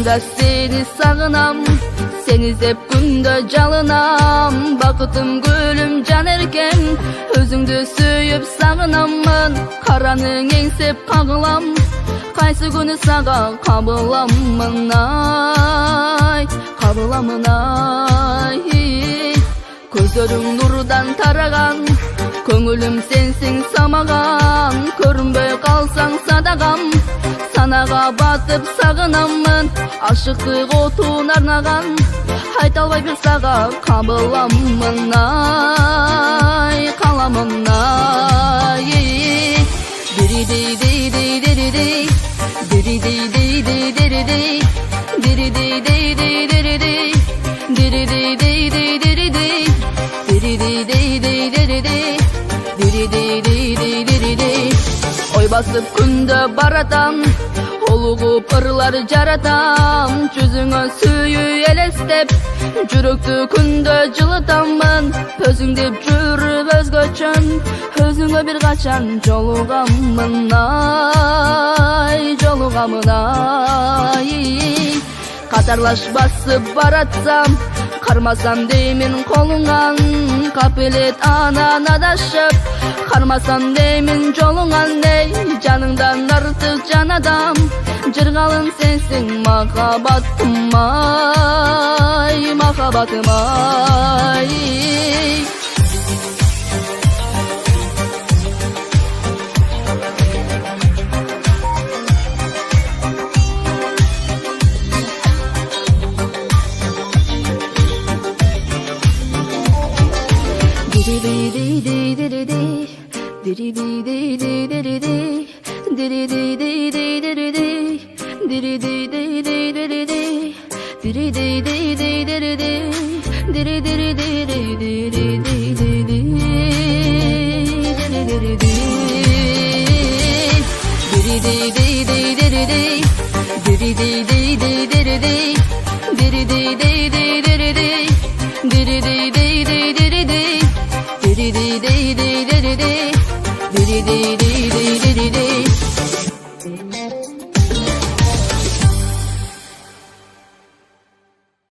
Rüyamda seni sağınam, seni izlep günde çalınam. Bakıtım gülüm can erken, özüңdü sүйüp sağınamın. Karanın engsep kagılam, kayсы günü sağa kabılamın ay, kabılamın ay. Gözlerim nurdan taragan, köngülüm sensin samagan. Körünböy kalsan sadagam, sanaga batıp sağınamın. Aşıklık otun arnagan, haytalbay bir sağa kabılamın ay, kalamın ay. Diri di di di diri di, diri di di di diri di, diri di di di diri di, diri di di di diri di, diri di di di diri di, diri di di di diri di. Oy basıp günde baratam, olugup ırlar jaratam. Жүзүңө сүйүү элестеп, жүрөктү күндө жылытамын. Өзүң деп жүрүп өзгөчөн, өзүңө бир качан жолугамын ай, жолугамын ай. Катарлаш басып баратсам, кармасам деймин колуңан. Капелет анан адашып, кармасам деймин жолуңан. Эй, жаныңдан артык жан адам, жыргалым сенсиң махаббатым ай, махаббатым ай. Diri di di diri di, diri di di di diri di, diri di di di diri di, diri di di di diri di, diri di di di diri di, diri diri di di diri di di di, diri diri di, diri di di di diri di, diri di